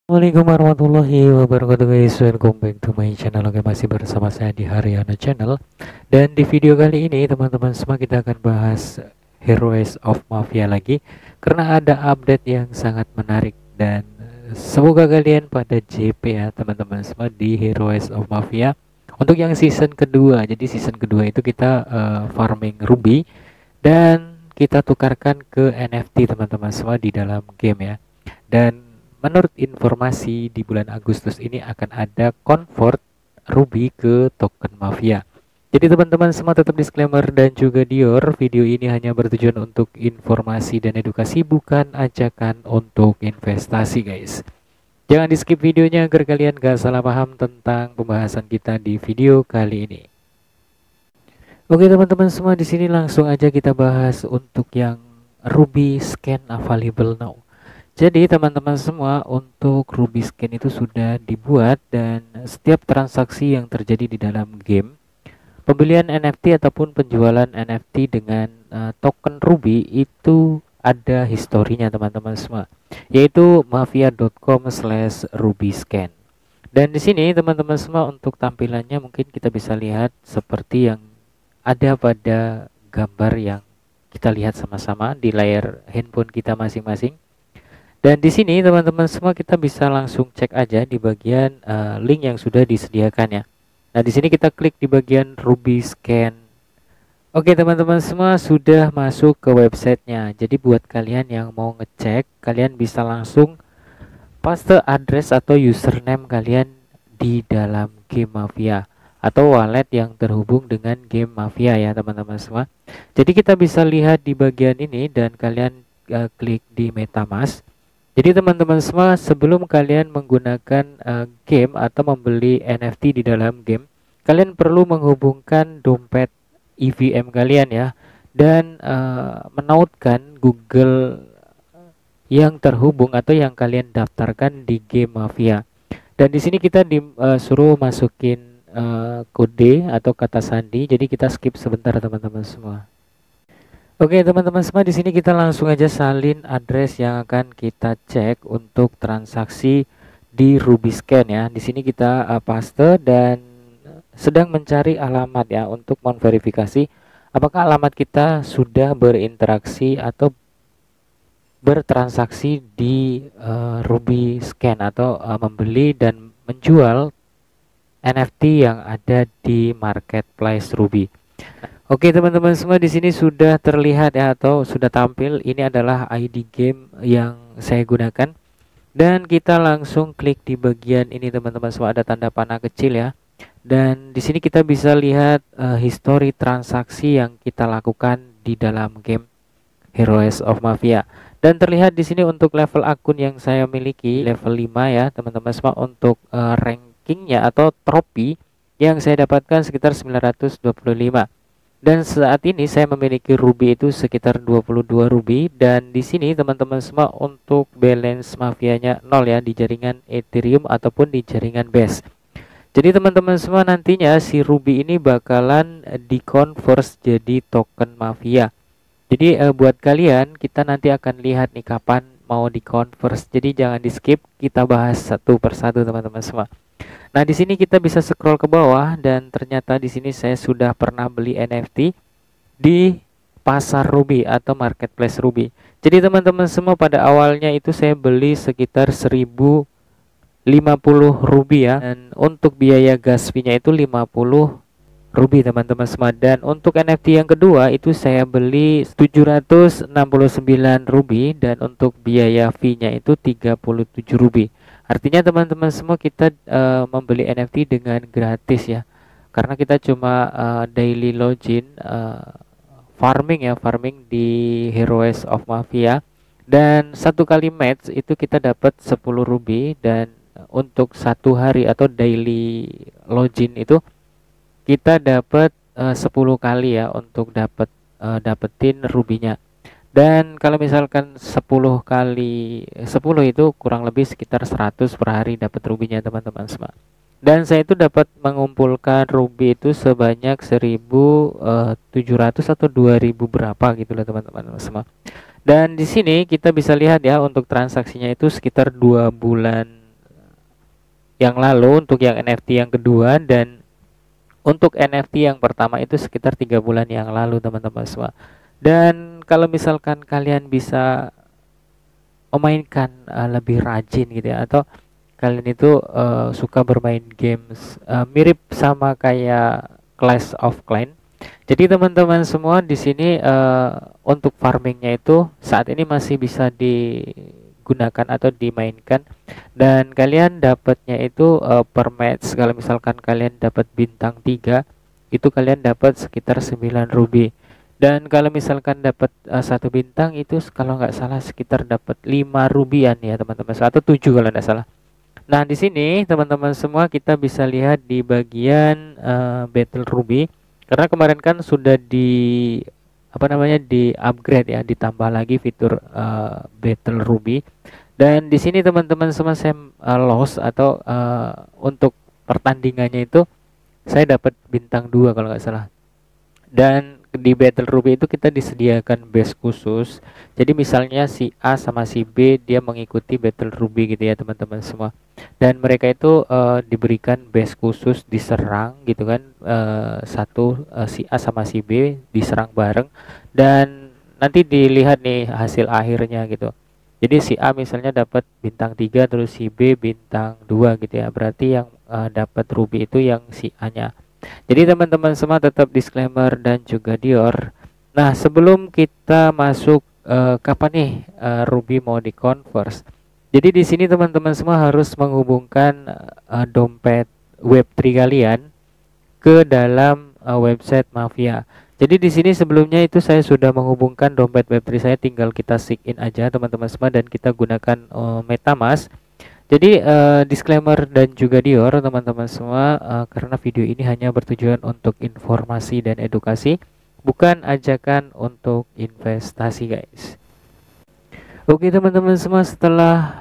Assalamualaikum warahmatullahi wabarakatuh guys. Welcome back to my channel. Oke, masih bersama saya di Haryana Channel. Dan di video kali ini teman-teman semua kita akan bahas Heroes of Mafia lagi, karena ada update yang sangat menarik. Dan semoga kalian pada JP ya teman-teman semua di Heroes of Mafia untuk yang season kedua. Jadi season kedua itu kita farming ruby dan kita tukarkan ke NFT teman-teman semua di dalam game ya. Dan menurut informasi di bulan Agustus ini akan ada convert Ruby ke token Mafia. Jadi teman-teman semua tetap disclaimer dan juga Dior, video ini hanya bertujuan untuk informasi dan edukasi, bukan ajakan untuk investasi guys. Jangan di skip videonya agar kalian gak salah paham tentang pembahasan kita di video kali ini. Oke teman-teman semua, di sini langsung aja kita bahas untuk yang Ruby Scan Available Now. Jadi teman-teman semua, untuk Ruby Scan itu sudah dibuat dan setiap transaksi yang terjadi di dalam game, pembelian NFT ataupun penjualan NFT dengan token Ruby itu ada historinya teman-teman semua, yaitu mafia.com/rubyscan. Dan di sini teman-teman semua, untuk tampilannya mungkin kita bisa lihat seperti yang ada pada gambar yang kita lihat sama-sama di layar handphone kita masing-masing. Dan di sini teman-teman semua kita bisa langsung cek aja di bagian link yang sudah disediakan ya. Nah, di sini kita klik di bagian Ruby Scan. Oke teman-teman semua, sudah masuk ke websitenya. Jadi buat kalian yang mau ngecek, kalian bisa langsung paste address atau username kalian di dalam game Mafia atau wallet yang terhubung dengan game Mafia ya teman-teman semua. Jadi kita bisa lihat di bagian ini dan kalian klik di MetaMask. Jadi teman-teman semua, sebelum kalian menggunakan game atau membeli NFT di dalam game, kalian perlu menghubungkan dompet EVM kalian ya, dan menautkan Google yang terhubung atau yang kalian daftarkan di game Mafia. Dan di sini kita disuruh masukin kode atau kata sandi. Jadi kita skip sebentar teman-teman semua. Oke teman-teman semua, di sini kita langsung aja salin address yang akan kita cek untuk transaksi di Ruby Scan ya. Di sini kita paste dan sedang mencari alamat ya untuk memverifikasi apakah alamat kita sudah berinteraksi atau bertransaksi di Ruby Scan atau membeli dan menjual NFT yang ada di marketplace Ruby. Oke teman-teman semua, di sini sudah terlihat ya atau sudah tampil. Ini adalah ID game yang saya gunakan. Dan kita langsung klik di bagian ini teman-teman semua, ada tanda panah kecil ya. Dan di sini kita bisa lihat history transaksi yang kita lakukan di dalam game Heroes of Mafia. Dan terlihat di sini untuk level akun yang saya miliki level 5 ya teman-teman semua. Untuk rankingnya atau trofi yang saya dapatkan sekitar 925. Dan saat ini saya memiliki ruby itu sekitar 22 ruby. Dan di sini teman-teman semua, untuk balance mafianya 0 ya di jaringan Ethereum ataupun di jaringan Base. Jadi teman-teman semua, nantinya si ruby ini bakalan dikonvers jadi token mafia. Jadi buat kalian, kita nanti akan lihat nih kapan mau dikonvers. Jadi jangan di skip, kita bahas satu persatu teman-teman semua. Nah, di sini kita bisa scroll ke bawah dan ternyata di sini saya sudah pernah beli NFT di pasar Ruby atau marketplace Ruby. Jadi teman-teman semua, pada awalnya itu saya beli sekitar 1050 Ruby ya, dan untuk biaya gas fee-nya itu 50 Ruby teman-teman semua. Dan untuk NFT yang kedua itu saya beli 769 Ruby dan untuk biaya fee-nya itu 37 Ruby. Artinya teman-teman semua, kita membeli NFT dengan gratis ya, karena kita cuma daily login farming ya, farming di Heroes of Mafia. Dan satu kali match itu kita dapat 10 ruby. Dan untuk satu hari atau daily login itu kita dapat 10 kali ya untuk dapetin rubinya. Dan kalau misalkan 10 kali 10 itu kurang lebih sekitar 100 per hari dapat rubinya teman-teman semua. Dan saya itu dapat mengumpulkan ruby itu sebanyak 1700 atau 2000 berapa gitu loh teman-teman semua. Dan di sini kita bisa lihat ya, untuk transaksinya itu sekitar 2 bulan yang lalu untuk yang NFT yang kedua, dan untuk NFT yang pertama itu sekitar 3 bulan yang lalu teman-teman semua. Dan kalau misalkan kalian bisa memainkan lebih rajin gitu ya, atau kalian itu suka bermain games mirip sama kayak Clash of Clans. Jadi teman-teman semua di sini untuk farmingnya itu saat ini masih bisa digunakan atau dimainkan, dan kalian dapatnya itu per match. Kalau misalkan kalian dapat bintang 3 itu kalian dapat sekitar 9 ruby. Dan kalau misalkan dapat satu bintang itu kalau nggak salah sekitar dapat 5 rubian ya teman-teman, atau 7 kalau nggak salah. Nah, di sini teman-teman semua kita bisa lihat di bagian Battle Ruby, karena kemarin kan sudah di apa namanya di upgrade ya, ditambah lagi fitur Battle Ruby. Dan di sini teman-teman semua saya loss atau untuk pertandingannya itu saya dapat bintang 2 kalau nggak salah. Dan di Battle Ruby itu kita disediakan base khusus. Jadi misalnya si A sama si B dia mengikuti Battle Ruby gitu ya teman-teman semua. Dan mereka itu diberikan base khusus diserang gitu kan. Si A sama si B diserang bareng, dan nanti dilihat nih hasil akhirnya gitu. Jadi si A misalnya dapat bintang 3, terus si B bintang 2 gitu ya. Berarti yang dapat ruby itu yang si A-nya. Jadi teman-teman semua tetap disclaimer dan juga Dior. Nah, sebelum kita masuk kapan nih ruby mau di-converse. Jadi di sini teman-teman semua harus menghubungkan dompet Web3 kalian ke dalam website Mafia. Jadi di sini sebelumnya itu saya sudah menghubungkan dompet Web3 saya, tinggal kita sign in aja teman-teman semua, dan kita gunakan MetaMask. Jadi disclaimer dan juga Dior teman-teman semua, karena video ini hanya bertujuan untuk informasi dan edukasi, bukan ajakan untuk investasi guys. Oke teman-teman semua, setelah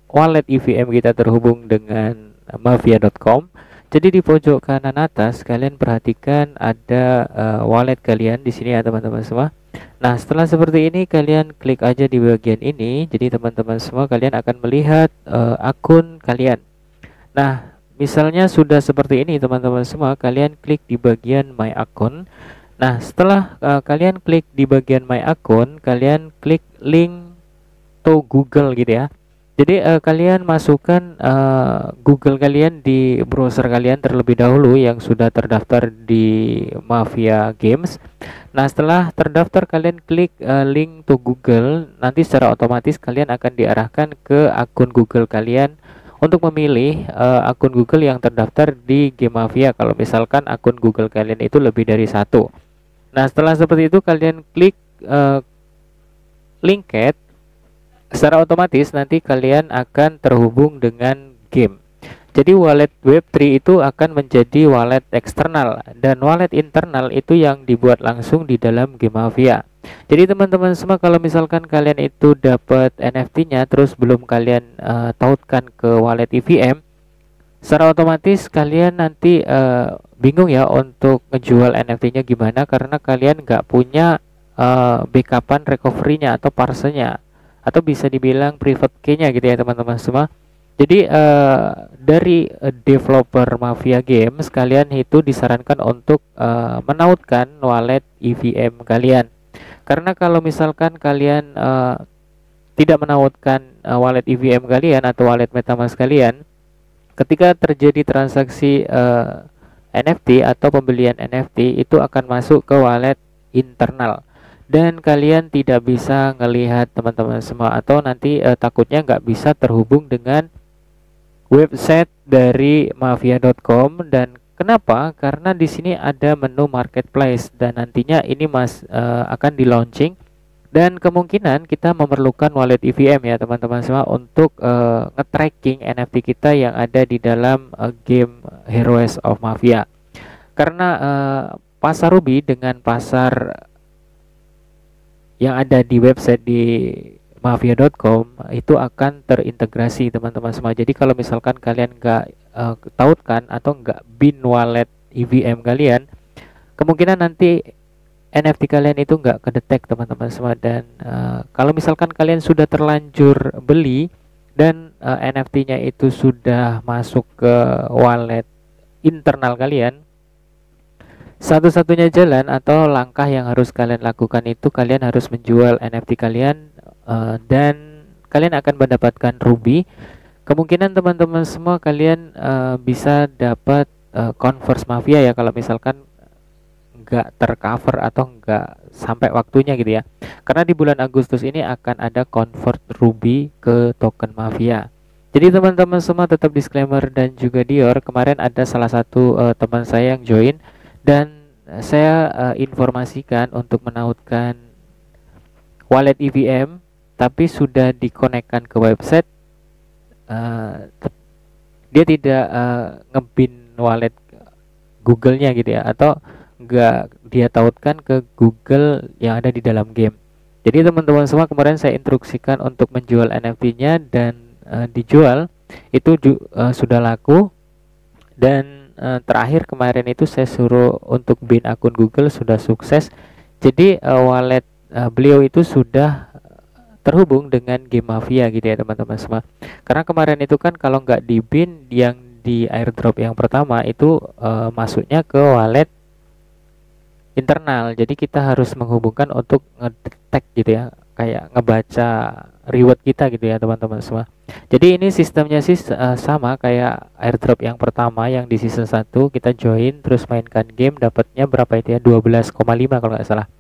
wallet EVM kita terhubung dengan mafia.com, jadi di pojok kanan atas kalian perhatikan ada wallet kalian di sini ya teman-teman semua. Nah, setelah seperti ini kalian klik aja di bagian ini. Jadi teman-teman semua kalian akan melihat akun kalian. Nah, misalnya sudah seperti ini teman-teman semua, kalian klik di bagian my account. Nah, setelah kalian klik di bagian my account, kalian klik link to Google gitu ya. Jadi kalian masukkan Google kalian di browser kalian terlebih dahulu yang sudah terdaftar di Mafia Games. Nah, setelah terdaftar kalian klik link to Google, nanti secara otomatis kalian akan diarahkan ke akun Google kalian untuk memilih akun Google yang terdaftar di Game Mafia. Kalau misalkan akun Google kalian itu lebih dari satu. Nah, setelah seperti itu kalian klik linked. Secara otomatis nanti kalian akan terhubung dengan game. Jadi wallet Web3 itu akan menjadi wallet eksternal, dan wallet internal itu yang dibuat langsung di dalam Game Mafia. Jadi teman-teman semua, kalau misalkan kalian itu dapat NFT-nya terus belum kalian tautkan ke wallet EVM, secara otomatis kalian nanti bingung ya untuk ngejual NFT-nya gimana, karena kalian nggak punya backupan recovery-nya atau parse-nya, atau bisa dibilang private key-nya gitu ya teman-teman semua. Jadi dari developer Mafia Games, kalian itu disarankan untuk menautkan wallet EVM kalian. Karena kalau misalkan kalian tidak menautkan wallet EVM kalian atau wallet MetaMask kalian, ketika terjadi transaksi NFT atau pembelian NFT itu akan masuk ke wallet internal, dan kalian tidak bisa ngelihat teman-teman semua, atau nanti takutnya nggak bisa terhubung dengan website dari mafia.com. Dan kenapa? Karena di sini ada menu marketplace, dan nantinya ini akan di launching, dan kemungkinan kita memerlukan wallet EVM ya teman-teman semua untuk nge-tracking NFT kita yang ada di dalam game Heroes of Mafia. Karena pasar Ruby dengan pasar yang ada di website di mafia.com itu akan terintegrasi teman-teman semua. Jadi kalau misalkan kalian nggak tautkan atau nggak bin wallet EVM kalian, kemungkinan nanti NFT kalian itu nggak kedetek teman-teman semua. Dan kalau misalkan kalian sudah terlanjur beli dan NFT-nya itu sudah masuk ke wallet internal kalian, satu-satunya jalan atau langkah yang harus kalian lakukan itu kalian harus menjual NFT kalian, dan kalian akan mendapatkan ruby. Kemungkinan teman-teman semua kalian bisa dapat Converse Mafia ya, kalau misalkan nggak tercover atau nggak sampai waktunya gitu ya, karena di bulan Agustus ini akan ada convert ruby ke token Mafia. Jadi teman-teman semua tetap disclaimer dan juga Dior, kemarin ada salah satu teman saya yang join dan saya informasikan untuk menautkan wallet EVM tapi sudah dikonekkan ke website, dia tidak ngebin wallet Google-nya gitu ya, atau enggak dia tautkan ke Google yang ada di dalam game. Jadi teman-teman semua, kemarin saya instruksikan untuk menjual NFT-nya dan dijual itu sudah laku, dan terakhir kemarin itu saya suruh untuk bin akun Google sudah sukses. Jadi wallet beliau itu sudah terhubung dengan game Mafia gitu ya teman-teman semua. Karena kemarin itu kan kalau nggak di bin yang di airdrop yang pertama itu masuknya ke wallet internal, jadi kita harus menghubungkan untuk ngedetect gitu ya, kayak ngebaca reward kita gitu ya teman-teman semua. Jadi ini sistemnya sih sama kayak airdrop yang pertama yang di season 1 kita join terus mainkan game, dapatnya berapa itu ya, 12,5 kalau nggak salah.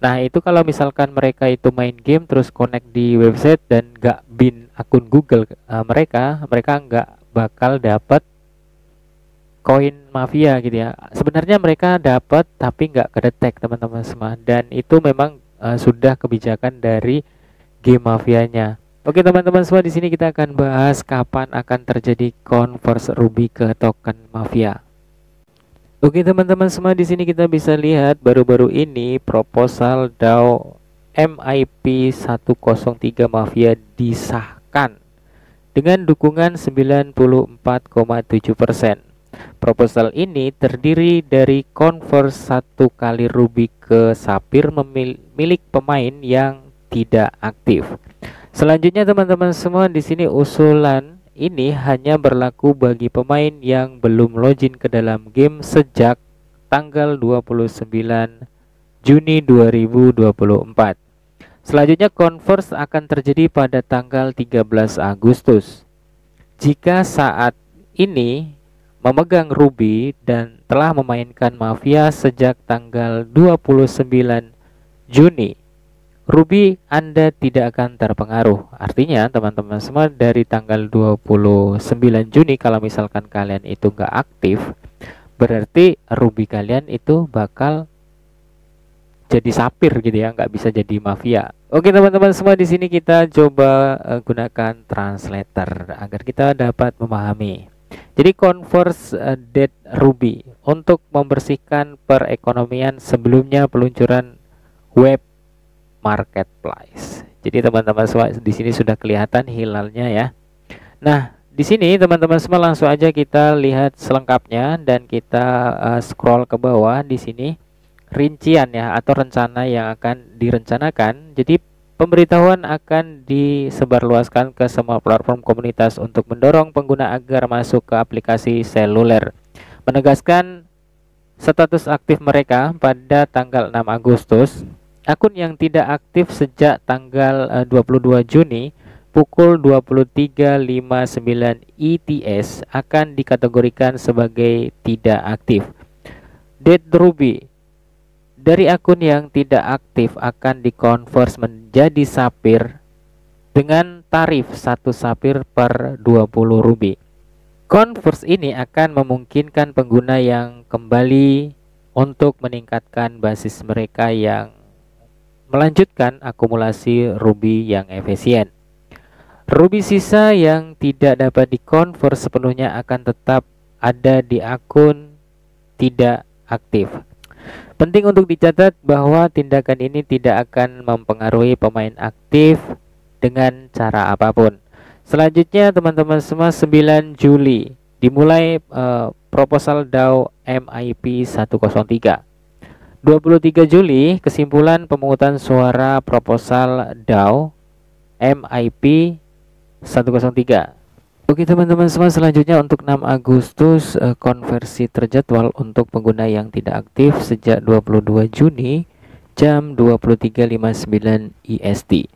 Nah itu kalau misalkan mereka itu main game terus connect di website dan nggak bin akun Google mereka nggak bakal dapat koin Mafia gitu ya. Sebenarnya mereka dapat tapi nggak kedetek teman-teman semua, dan itu memang sudah kebijakan dari game Mafianya. Oke teman-teman semua, di sini kita akan bahas kapan akan terjadi converse ruby ke token Mafia. Oke teman-teman semua, di sini kita bisa lihat baru-baru ini proposal DAO MIP 103 Mafia disahkan dengan dukungan 94,7%. Proposal ini terdiri dari converse 1 kali ruby ke sapir milik pemain yang tidak aktif. Selanjutnya teman-teman semua, di sini usulan ini hanya berlaku bagi pemain yang belum login ke dalam game sejak tanggal 29 Juni 2024. Selanjutnya converse akan terjadi pada tanggal 13 Agustus. Jika saat ini memegang ruby dan telah memainkan Mafia sejak tanggal 29 Juni, ruby Anda tidak akan terpengaruh. Artinya teman-teman semua, dari tanggal 29 Juni kalau misalkan kalian itu nggak aktif, berarti ruby kalian itu bakal jadi sapir gitu ya, nggak bisa jadi Mafia. Oke teman-teman semua, di sini kita coba gunakan translator agar kita dapat memahami. Jadi converse dead ruby untuk membersihkan perekonomian sebelumnya peluncuran web marketplace. Jadi teman-teman semua, di sini sudah kelihatan hilalnya ya. Nah, di sini teman-teman semua langsung aja kita lihat selengkapnya dan kita scroll ke bawah. Di sini rincian ya, atau rencana yang akan direncanakan. Jadi pemberitahuan akan disebarluaskan ke semua platform komunitas untuk mendorong pengguna agar masuk ke aplikasi seluler. Menegaskan status aktif mereka pada tanggal 6 Agustus. Akun yang tidak aktif sejak tanggal 22 Juni pukul 23.59 ETS akan dikategorikan sebagai tidak aktif. Dead ruby dari akun yang tidak aktif akan dikonvers menjadi sapir dengan tarif 1 sapir per 20 ruby. Converse ini akan memungkinkan pengguna yang kembali untuk meningkatkan basis mereka yang melanjutkan akumulasi ruby yang efisien. Ruby sisa yang tidak dapat dikonvers sepenuhnya akan tetap ada di akun tidak aktif. Penting untuk dicatat bahwa tindakan ini tidak akan mempengaruhi pemain aktif dengan cara apapun. Selanjutnya teman-teman semua, 9 Juli dimulai proposal DAO MIP 103. 23 Juli kesimpulan pemungutan suara proposal DAO MIP 103. Oke teman-teman semua, selanjutnya untuk 6 Agustus konversi terjadwal untuk pengguna yang tidak aktif sejak 22 Juni jam 23.59 IST.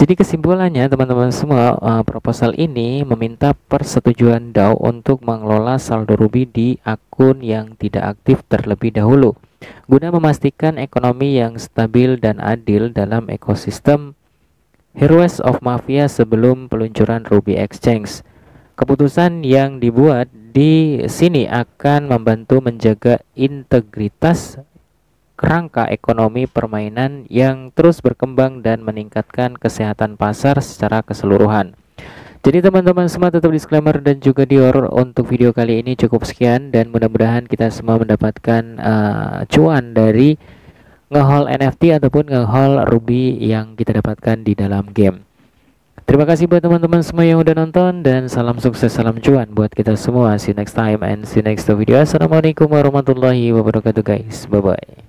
Jadi kesimpulannya teman-teman semua, proposal ini meminta persetujuan DAO untuk mengelola saldo Ruby di akun yang tidak aktif terlebih dahulu, guna memastikan ekonomi yang stabil dan adil dalam ekosistem Heroes of Mafia sebelum peluncuran Ruby Exchange. Keputusan yang dibuat di sini akan membantu menjaga integritas kerangka ekonomi permainan yang terus berkembang dan meningkatkan kesehatan pasar secara keseluruhan. Jadi teman-teman semua, tetap disclaimer dan juga dior untuk video kali ini cukup sekian, dan mudah-mudahan kita semua mendapatkan cuan dari ngehaul NFT ataupun ngehaul Ruby yang kita dapatkan di dalam game. Terima kasih buat teman-teman semua yang udah nonton, dan salam sukses, salam cuan buat kita semua. See you next time and see you next video. Assalamualaikum warahmatullahi wabarakatuh guys. Bye bye.